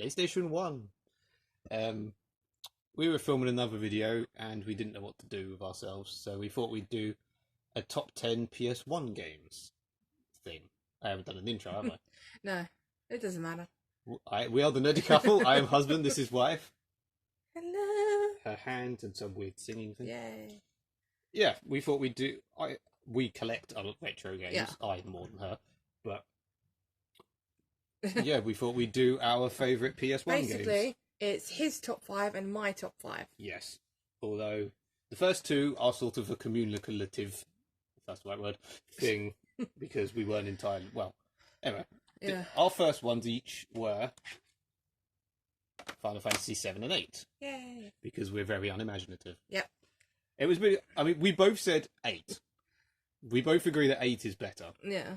PlayStation 1. We were filming another video and we didn't know what to do with ourselves, so we thought we'd do a top 10 PS1 games thing. I haven't done an intro, have I? No, it doesn't matter. We are the nerdy couple. I am husband, this is wife. Hello. Her hand and some weird singing thing. Yay. Yeah, we thought we'd do... we collect a lot of retro games. Yeah. I more than her. But yeah, we thought we'd do our favourite PS1 games. Basically, it's his top 5 and my top 5. Yes. Although the first two are sort of a communicative, if that's the right word, thing, because we weren't entirely... Well, anyway. Yeah. Our first ones each were Final Fantasy VII and 8. Yay. Because we're very unimaginative. Yep. It was really... I mean, we both said 8. We both agree that 8 is better. Yeah.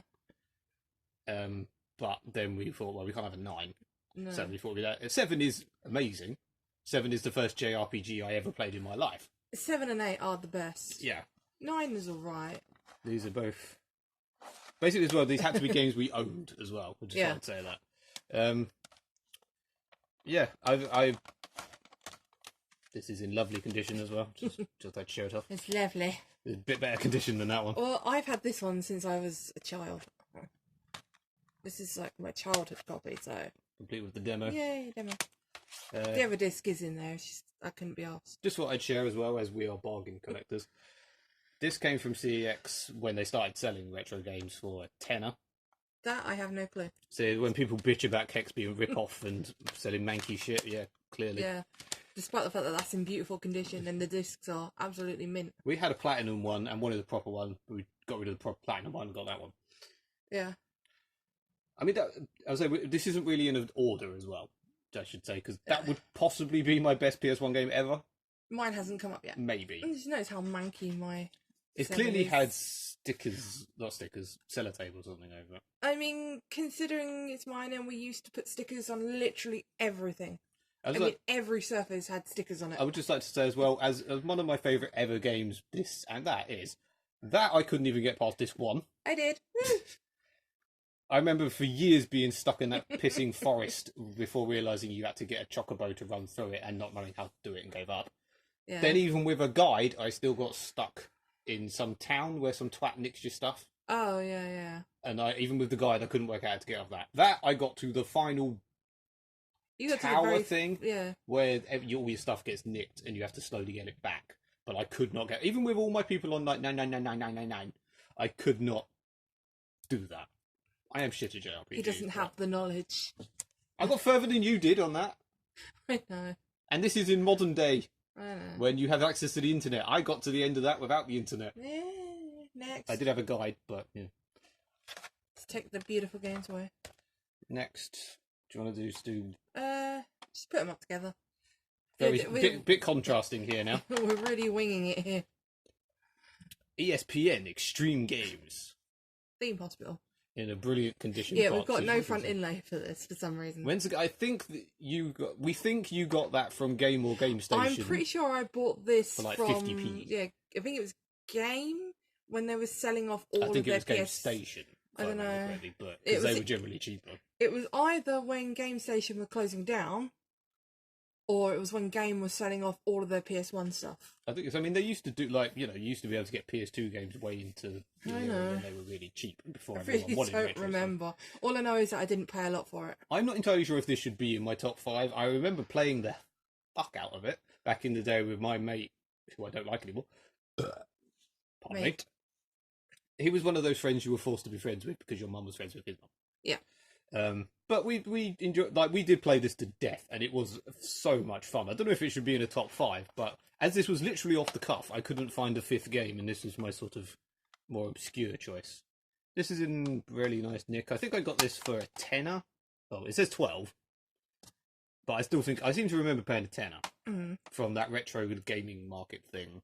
But then we thought, well, we can't have a 9. No. So we thought we'd 7 is amazing. 7 is the first JRPG I ever played in my life. 7 and 8 are the best. Yeah. 9 is alright. These are both... Basically, as well, these had to be games we owned as well. We'll just Yeah. like to say that. Yeah, I this is in lovely condition as well. Just like to show it off. It's lovely. It's a bit better condition than that one. Well, I've had this one since I was a child. This is like my childhood copy, so... Complete with the demo. Yay, demo. The other disc is in there, it's just, I couldn't be asked. Just what I'd share as well, as we are bargain collectors. This came from CEX when they started selling retro games for a tenner. That I have no clue. So when people bitch about Kex being rip-off and selling manky shit, yeah, clearly. Yeah. Despite the fact that that's in beautiful condition and the discs are absolutely mint. We had a platinum one and one of the proper one. We got rid of the proper platinum one and got that one. Yeah. I mean, I was saying, this isn't really in an order as well, I should say, because that would possibly be my best PS1 game ever. Mine hasn't come up yet. Maybe. Just notice how manky my... It clearly had stickers, not stickers, sellotape or something over it. I mean, considering it's mine and we used to put stickers on literally everything. I mean, every surface had stickers on it. I would just like to say as well, as one of my favourite ever games, this and that is, that I couldn't even get past disc 1. I did. I remember for years being stuck in that pissing forest before realising you had to get a chocobo to run through it and not knowing how to do it and gave up. Yeah. Then even with a guide, I still got stuck in some town where some twat nicks your stuff. Oh, yeah, yeah. And even with the guide, I couldn't work out how to get off that. That, I got to the final tower thing, yeah, where all your stuff gets nicked and you have to slowly get it back. But I could not get... Even with all my people on like 9999999, I could not do that. I am shit at JRPGs. He doesn't have the knowledge. I got further than you did on that. I know. And this is in modern day, I know. when you have access to the internet. I got to the end of that without the internet. Yeah, next. I did have a guide, but yeah. Let's take the beautiful games away. Next, do you want to do... Just put them up together. Bit contrasting here now. We're really winging it here. ESPN Extreme Games. Theme Hospital. In a brilliant condition. Yeah, we've got no front inlay for this for some reason. I think that we think you got that from Game or Game Station. I'm pretty sure I bought this for like from 50p. Yeah, I think it was Game when they were selling off all of their PS. I think it was Game Station. I don't know. But because they were generally cheaper. It was either when Game Station were closing down, or it was when Game was selling off all of their PS1 stuff. I think. I mean, they used to do you used to be able to get PS2 games way into the era when they were really cheap before everyone wanted I don't remember. All I know is that I didn't pay a lot for it. I'm not entirely sure if this should be in my top 5. I remember playing the fuck out of it back in the day with my mate, who I don't like anymore. Pardon me. He was one of those friends you were forced to be friends with because your mum was friends with his mum. Yeah. But we enjoyed, we did play this to death, and it was so much fun. I don't know if it should be in a top 5, but as this was literally off the cuff, I couldn't find a 5th game, and this was my sort of more obscure choice. This is in really nice nick. I think I got this for a tenner. Oh, it says 12. But I still think, I seem to remember paying a tenner from that retro gaming market thing.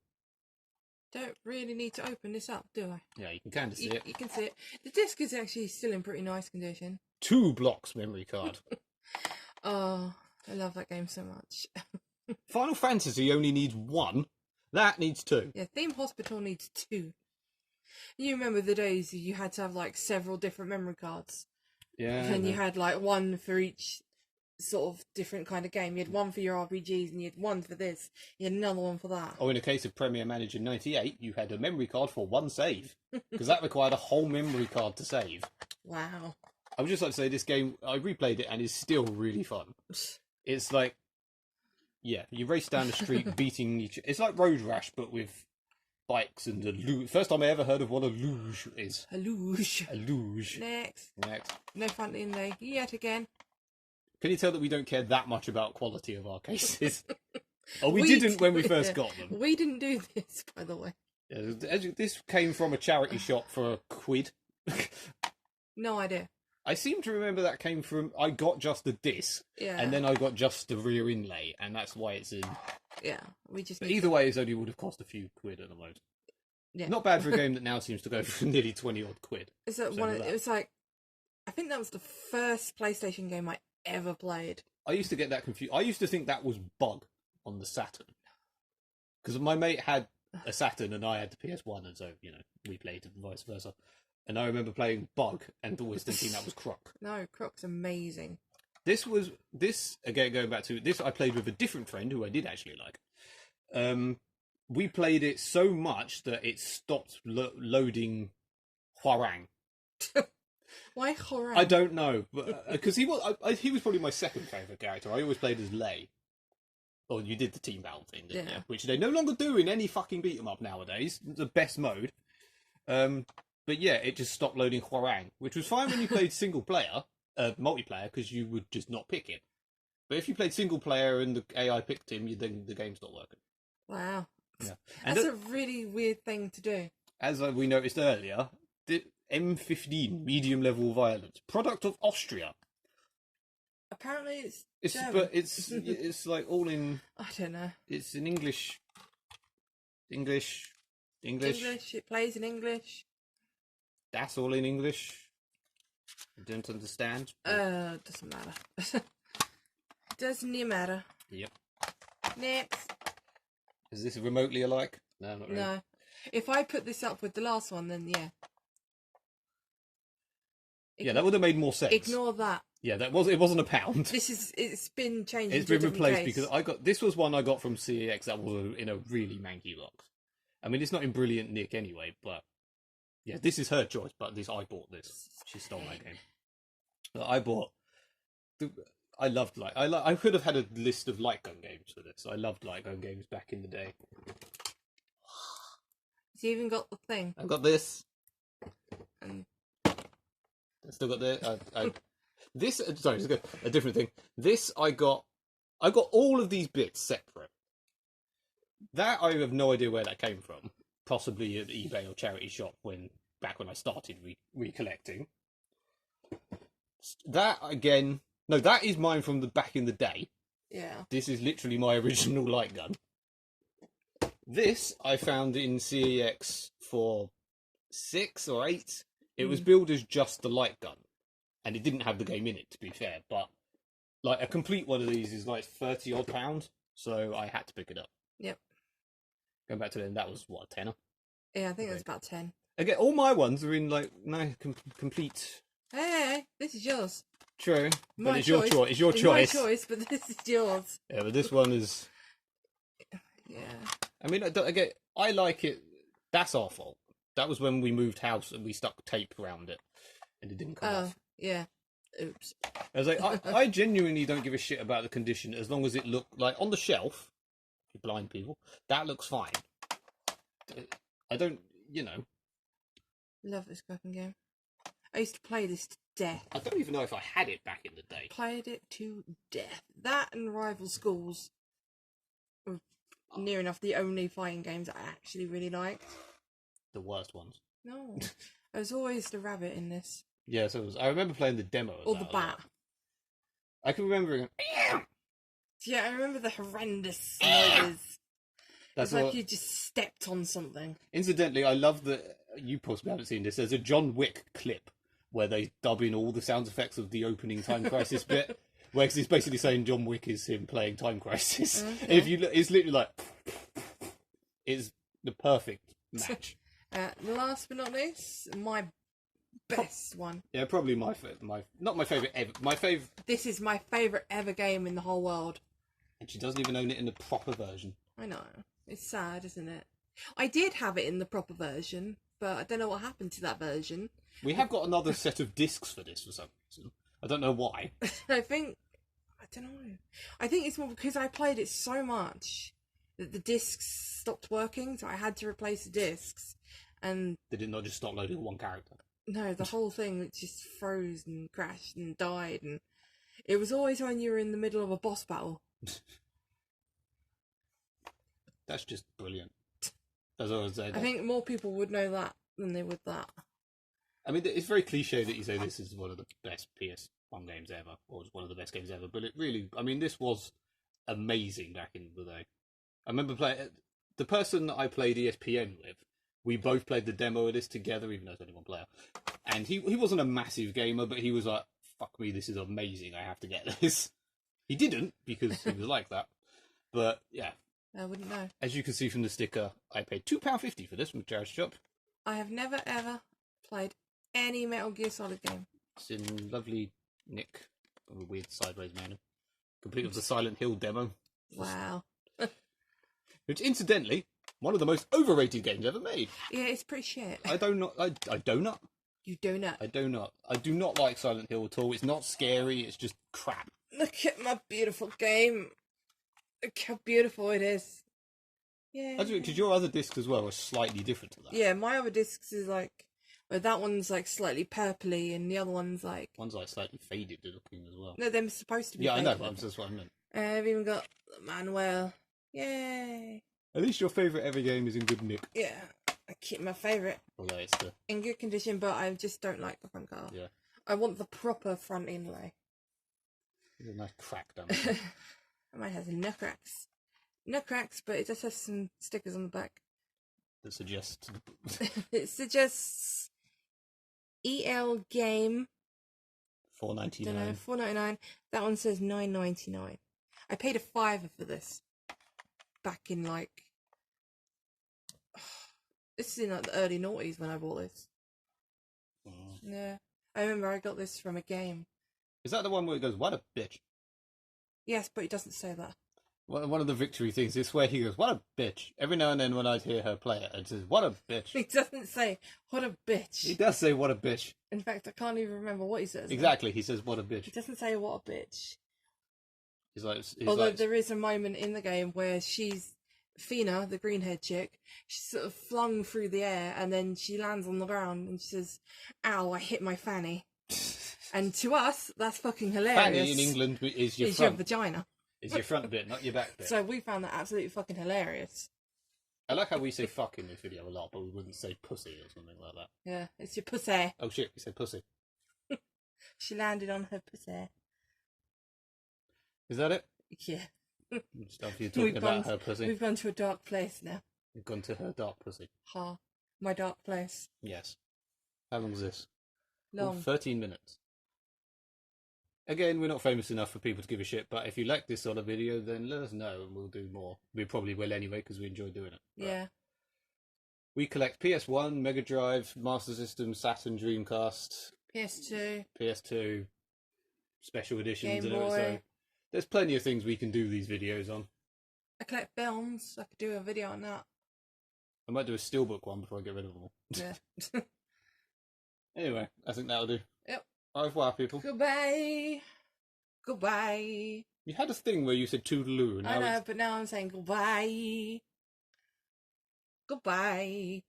Don't really need to open this up, do I? Yeah, you can kind of see it. You can see it. The disc is actually still in pretty nice condition. 2 blocks memory card. Oh, I love that game so much. Final Fantasy only needs 1. That needs 2. Yeah, Theme Hospital needs 2. You remember the days you had to have like several different memory cards? Yeah. And you had like one for each sort of different kind of game. You had one for your RPGs, and you had one for this. You had another one for that. Oh, in the case of Premier Manager 98, you had a memory card for one save, because that required a whole memory card to save. Wow. I would just like to say this game, I replayed it and it's still really fun. It's like, yeah, you race down the street beating each. It's like Road Rash, but with bikes and a luge. First time I ever heard of what a luge is. A luge. A luge. Next. Next. No fun in there yet again. Can you tell that we don't care that much about quality of our cases? Oh, we didn't when we first got them. We didn't do this, by the way. Yeah, this came from a charity shop for a quid. No idea. I seem to remember that came from. I got just the disc, and then I got just the rear inlay, and that's why it's in. Yeah, we just. But either way, it only would have cost a few quid at the most. Yeah. Not bad for a game that now seems to go for nearly 20 odd quid. Is that one? It was like, I think that was the first PlayStation game I ever played. I used to get that confused. I used to think that was Bug on the Saturn, because my mate had a Saturn and I had the PS1, and so we played and vice versa. And I remember playing Bug and always thinking that was Croc. No, Croc's amazing. This again, going back to this, I played with a different friend who I did actually like. We played it so much that it stopped loading Hwarang. Why Hwarang? I don't know, but because he was probably my second favourite character. I always played as Lei. Oh, you did the team battle thing, didn't you? Which they no longer do in any fucking beat 'em up nowadays. The best mode. But yeah, it just stopped loading Hwarang, which was fine when you played single player, multiplayer, because you would just not pick it. But if you played single player and the AI picked him, then the game's not working. Wow. Yeah. That's a really weird thing to do. As we noticed earlier, the M15 medium level violence, product of Austria. Apparently it's German. But it's like all in. I don't know. It's in English. English. It plays in English. That's all in English. I don't understand. Doesn't matter. Doesn't matter. Yep. Next. Is this remotely alike? No, not really. No. If I put this up with the last one, then yeah. Yeah, that would have made more sense. Ignore that. Yeah, it wasn't a pound. It's been changed. It's been replaced because this was one I got from CEX that was in a really manky box. I mean, it's not in brilliant nick anyway, but yeah, this is her choice. But I bought this. She stole my game. I loved I could have had a list of light gun games for this. I loved light gun games back in the day. You even got the thing. I've got this. And I still got the this. Sorry, a different thing. This I got all of these bits separate. That I have no idea where that came from. Possibly at eBay or charity shop back when I started recollecting. That again. No, that is mine from the back in the day. Yeah. This is literally my original light gun. This I found in CEX for 6 or 8. It was billed as just the light gun, and it didn't have the game in it, to be fair. But like a complete one of these is like £30 odd, so I had to pick it up. Yep. Going back to then, that was what, a tenner? Yeah, I think it was about 10. Again, all my ones are in like complete. Hey, this is yours. True, but it's your choice. It's your choice. My choice, but this is yours. Yeah, but this one is. Yeah. I mean, again, I like it. That's our fault. That was when we moved house and we stuck tape around it, and it didn't come off. Yeah. Oops. I was like, I genuinely don't give a shit about the condition as long as it looked like on the shelf. You blind people, that looks fine. I don't, Love this fucking game. I used to play this to death. I don't even know if I had it back in the day. Played it to death. That and Rival Schools were near enough the only fighting games I actually really liked. The worst ones. No. I was always the rabbit in this. Yeah, so I remember playing the demo of or the bat. I can remember. Yeah, I remember the horrendous noises. It's like you just stepped on something. Incidentally, I love that you possibly haven't seen this. There's a John Wick clip where they dub in all the sound effects of the opening Time Crisis bit, where it's basically saying John Wick is him playing Time Crisis. Okay. If you look, it's literally like it's the perfect match. Last but not least, my best one. Yeah, probably not my favourite ever. This is my favourite ever game in the whole world. And she doesn't even own it in the proper version. I know. It's sad, isn't it? I did have it in the proper version, but I don't know what happened to that version. We have got another set of discs for this for some reason. I don't know why. I don't know. I think it's more because I played it so much that the discs stopped working, so I had to replace the discs. And did it not just stop loading one character? No, the whole thing just froze and crashed and died, and it was always when you were in the middle of a boss battle. That's just brilliant. As I was saying, I think more people would know that than they would that. I mean, it's very cliche that you say this is one of the best PS1 games ever, or one of the best games ever, but it really, I mean, this was amazing back in the day. I remember playing, the person that I played ESPN with, we both played the demo of this together, even though it's only one player. And he wasn't a massive gamer, but he was like, fuck me, this is amazing, I have to get this. He didn't, because he was like that. But, yeah. I wouldn't know. As you can see from the sticker, I paid £2.50 for this from Jared's shop. I have never, ever played any Metal Gear Solid game. It's in lovely nick, of a weird sideways manner. Complete with the Silent Hill demo. Wow. Which, incidentally, one of the most overrated games ever made. Yeah, it's pretty shit. I do not. You do not? I do not. I do not like Silent Hill at all. It's not scary, it's just crap. Look at my beautiful game. Look how beautiful it is. Yeah. Because your other discs as well are slightly different to that. Yeah, my other discs is like, well, that one's like slightly purpley, and the other one's like... One's like slightly faded looking as well. No, they're supposed to be faded. I know, that's what I meant. I've even got Manuel. Yay. At least your favourite ever game is in good nick. Yeah, I keep my favourite in good condition, but I just don't like the front cover. Yeah. I want the proper front inlay. There's a nice crack down there. Mine has no cracks. No cracks, but it just has some stickers on the back. That suggests... It suggests EL game. $4.99. Don't know, $4.99. That one says $9.99. I paid a $5 for this. Back in like... This is in like the early noughties when I bought this. Oh. Yeah. I remember I got this from a game. Is that the one where it goes, what a bitch? Yes, but it doesn't say that. One of the victory things is where he goes, what a bitch. Every now and then when I'd hear her play it, it says, what a bitch. He doesn't say, what a bitch. He does say, what a bitch. In fact, I can't even remember what he says. Exactly, he says, what a bitch. He doesn't say, what a bitch. Although there is a moment in the game where Fina, the green-haired chick, she's sort of flung through the air and then she lands on the ground and she says, ow, I hit my fanny. And to us, that's fucking hilarious. Fanny in England is your front. Your vagina. It's your front bit, not your back bit. So we found that absolutely fucking hilarious. I like how we say fuck in this video a lot, but we wouldn't say pussy or something like that. Yeah, it's your pussy. Oh shit, we said pussy. She landed on her pussy. Is that it? Yeah. Just after you're talking about her pussy. We've gone to a dark place now. We've gone to her dark pussy. Ha. My dark place. Yes. How long is this? Long. 13 minutes. Again, we're not famous enough for people to give a shit, but if you like this sort of video, then let us know and we'll do more. We probably will anyway, because we enjoy doing it. Yeah. We collect PS1, Mega Drive, Master System, Saturn, Dreamcast, PS2, special editions, Game Boy. So there's plenty of things we can do these videos on. I collect films. I could do a video on that. I might do a steelbook one before I get rid of them all. Yeah. Anyway, I think that'll do. Yep. Au revoir, people. Goodbye. Goodbye. You had a thing where you said toodaloo. I know, but now I'm saying goodbye. Goodbye.